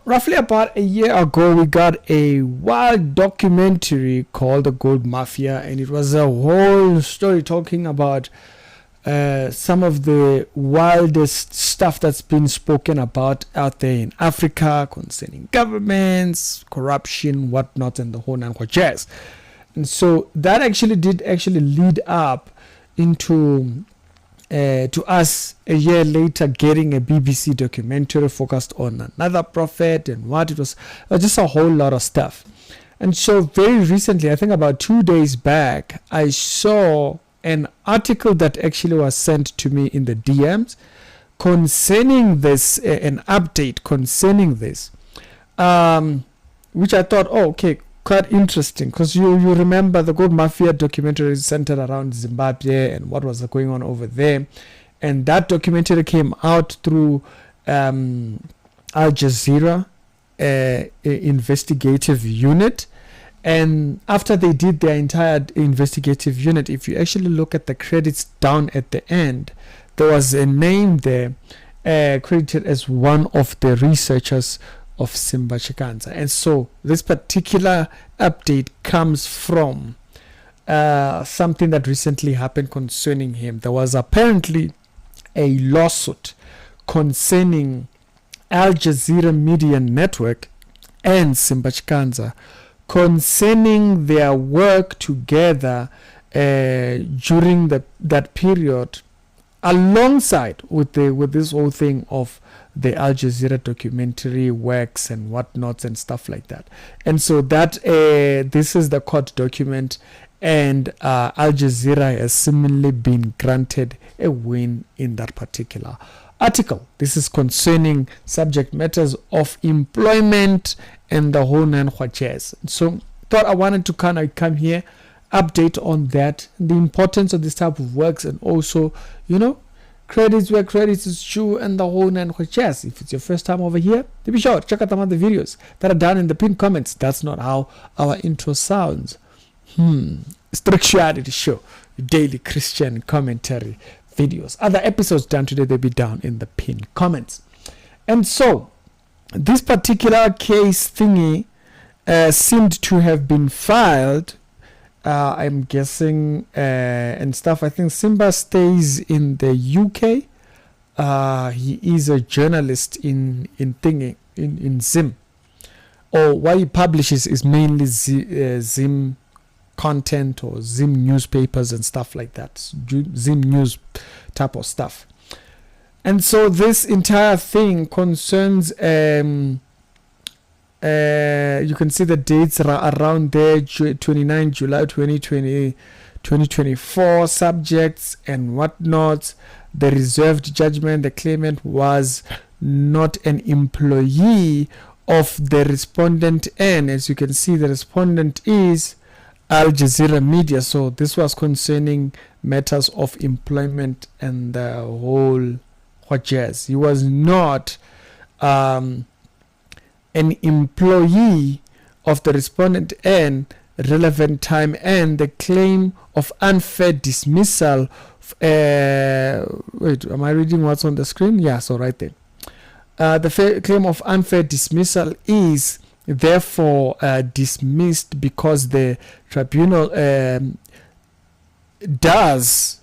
roughly about a year ago, we got a wild documentary called The Gold Mafia, and it was a whole story talking about some of the wildest stuff that's been spoken about out there in Africa concerning governments, corruption, whatnot, and the whole jazz. And so that actually did lead up into to us a year later getting a BBC documentary focused on another prophet and what it was just a whole lot of stuff. And so very recently, I think about 2 days back, I saw an article that actually was sent to me in the DMs concerning this, an update concerning this, which I thought, oh, okay, quite interesting, because you remember the Gold Mafia documentary is centered around Zimbabwe and what was going on over there, and that documentary came out through Al Jazeera investigative unit. And after they did their entire investigative unit, if you actually look at the credits down at the end, there was a name there credited as one of the researchers of Simba Chikanza. And so this particular update comes from something that recently happened concerning him. There was apparently a lawsuit concerning Al Jazeera Media Network and Simba Chikanza concerning their work together during that period, alongside with this whole thing of the Al Jazeera documentary works and whatnots and stuff like that. And so that this is the court document, and Al Jazeera has similarly been granted a win in that particular article. This is concerning subject matters of employment and the whole nine jazz. So thought I wanted to kind of come here, update on that, the importance of this type of works, and also, credits where credits is due and the whole nine jazz. If it's your first time over here, be sure check out some of the videos that are down in the pinned comments. That's not how our intro sounds. Structured show, daily Christian commentary videos. Other episodes done today, they'll be down in the pinned comments. And so this particular case thingy seemed to have been filed, I'm guessing, and stuff. I think Simba stays in the UK. He is a journalist in Zim, or what he publishes is mainly Zim content or Zim newspapers and stuff like that, Zim news type of stuff. And so this entire thing concerns, you can see the dates around there, 29 July 2024, subjects and whatnot. The reserved judgment, the claimant was not an employee of the respondent, and as you can see, the respondent is Al Jazeera Media. So this was concerning matters of employment and the whole jazz. He was not an employee of the respondent and relevant time, and the claim of unfair dismissal. Wait, am I reading what's on the screen? Yeah, so right there. The claim of unfair dismissal is therefore dismissed because the tribunal does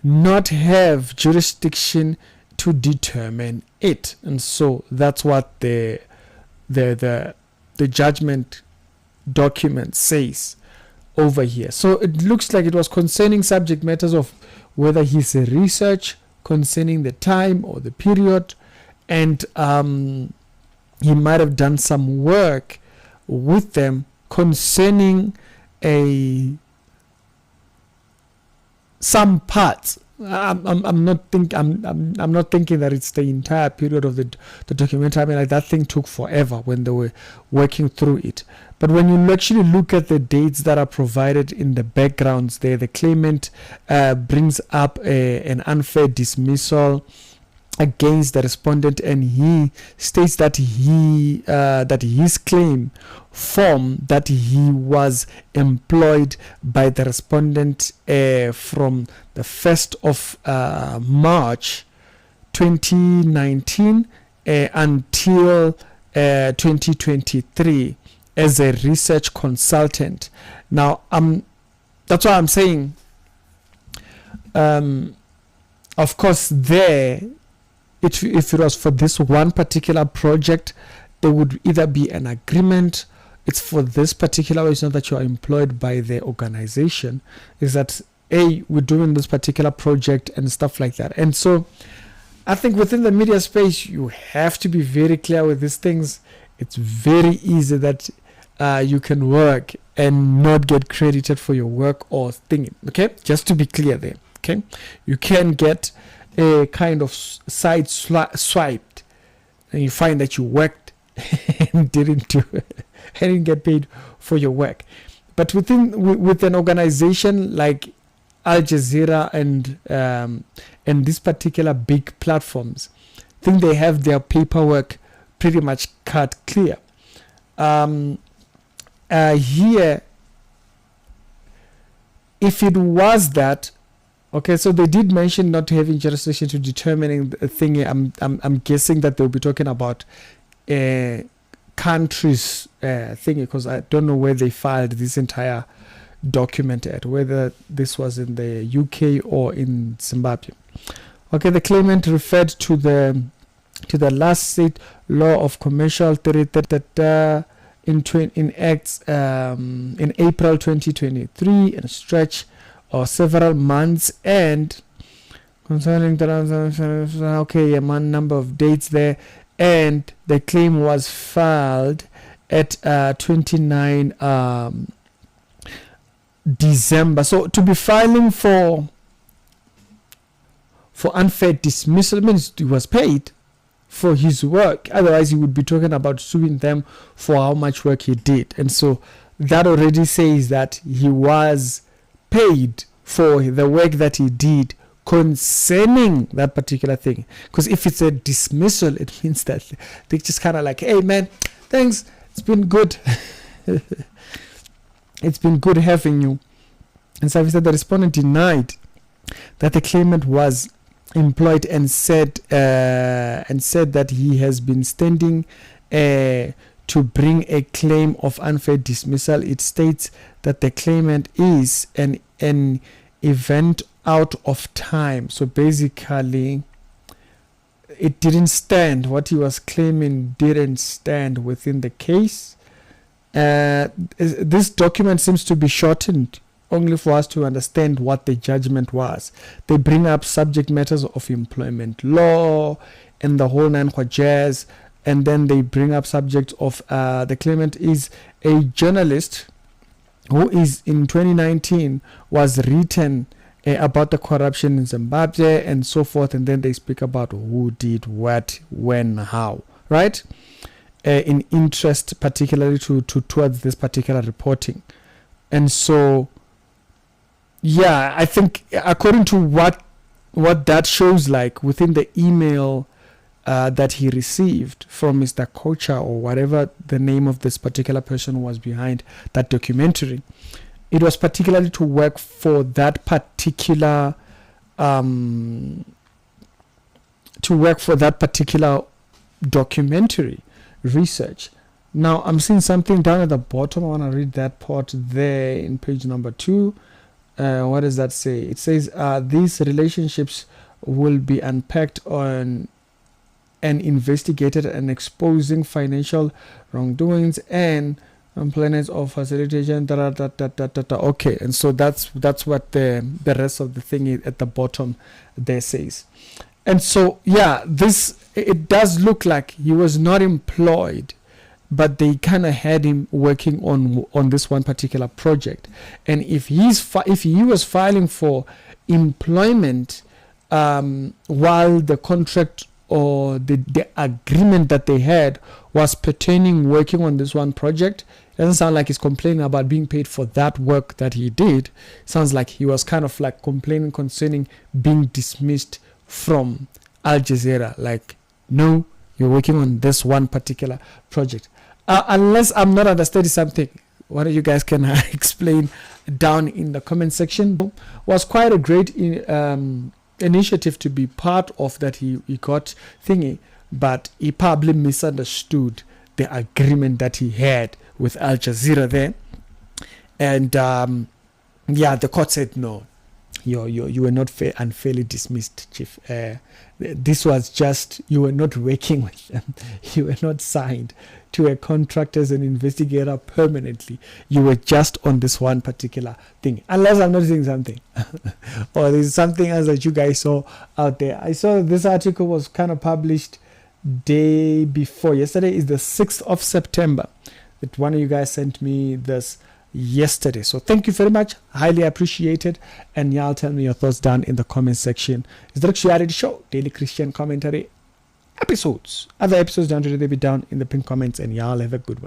not have jurisdiction to determine it. And so that's what the judgment document says over here. So it looks like it was concerning subject matters of whether he's a research concerning the time or the period, and he might have done some work with them concerning some parts. I'm not thinking that it's the entire period of the documentary. I mean, like, that thing took forever when they were working through it. But when you actually look at the dates that are provided in the backgrounds there, the claimant brings up an unfair dismissal against the respondent, and he states that that his claim form that he was employed by the respondent from the 1st of March 2019 until 2023 as a research consultant. Now, that's why I'm saying, of course, if it was for this one particular project, there would either be an agreement. It's for this particular, it's not that you are employed by the organization. Is that we're doing this particular project and stuff like that. And so I think within the media space, you have to be very clear with these things. It's very easy that you can work and not get credited for your work or thing. Okay, just to be clear there. Okay, you can get a kind of side swiped, and you find that you worked and didn't get paid for your work. But with an organization like Al Jazeera and these particular big platforms, I think they have their paperwork pretty much cut clear. Here, if it was that, okay, so they did mention not having jurisdiction to determining the thing. I'm guessing that they'll be talking about countries thing, because I don't know where they filed this entire document at, whether this was in the UK or in Zimbabwe. Okay, the claimant referred to the last state law of commercial that in acts in April 2023 in a stretch or several months, and concerning the number of dates there, and the claim was filed at 29 December. So to be filing for unfair dismissal means he was paid for his work. Otherwise, he would be talking about suing them for how much work he did. And so that already says that he was paid for the work that he did concerning that particular thing. Because if it's a dismissal, it means that they just kind of like, hey man, thanks, it's been good. It's been good having you. And so he said the respondent denied that the claimant was employed and said that he has been standing to bring a claim of unfair dismissal. It states that the claimant is an event out of time. So basically, it didn't stand. What he was claiming didn't stand within the case. This document seems to be shortened only for us to understand what the judgment was. They bring up subject matters of employment law and the whole nine jazz, and then they bring up subjects of the claimant is a journalist who is in 2019 was written about the corruption in Zimbabwe and so forth, and then they speak about who did what, when, how, right? In interest particularly towards this particular reporting. And so yeah, I think according to what that shows like within the email that he received from Mr. Kocha, or whatever the name of this particular person was behind that documentary, it was particularly to work for that particular documentary research. Now I'm seeing something down at the bottom. I want to read that part there in page number 2. What does that say? It says these relationships will be unpacked on and investigated, and exposing financial wrongdoings and complaints of facilitation. Okay, and so that's what the rest of the thing is at the bottom there says. And so yeah, it does look like he was not employed, but they kind of had him working on this one particular project. And if he was filing for employment while the contract or the agreement that they had was pertaining working on this one project, it doesn't sound like he's complaining about being paid for that work that he did. It sounds like he was kind of like complaining concerning being dismissed from Al Jazeera. Like, no, you're working on this one particular project. Unless I'm not understanding something, one of you guys can explain down in the comment section. It was quite a great initiative to be part of that he got thingy, but he probably misunderstood the agreement that he had with Al Jazeera there. And the court said no, you were not unfairly dismissed, Chief. This was just, you were not working with them. You were not signed to a contract as an investigator permanently. You were just on this one particular thing. Unless I'm not saying something. Or there's something else that you guys saw out there. I saw this article was kind of published day before. Yesterday is the 6th of September. That one of you guys sent me this yesterday. So thank you very much. Highly appreciated. And y'all tell me your thoughts down in the comment section. It's the Reality Show, Daily Christian Commentary episodes. Other episodes down today, they be down in the pinned comments, and y'all have a good one.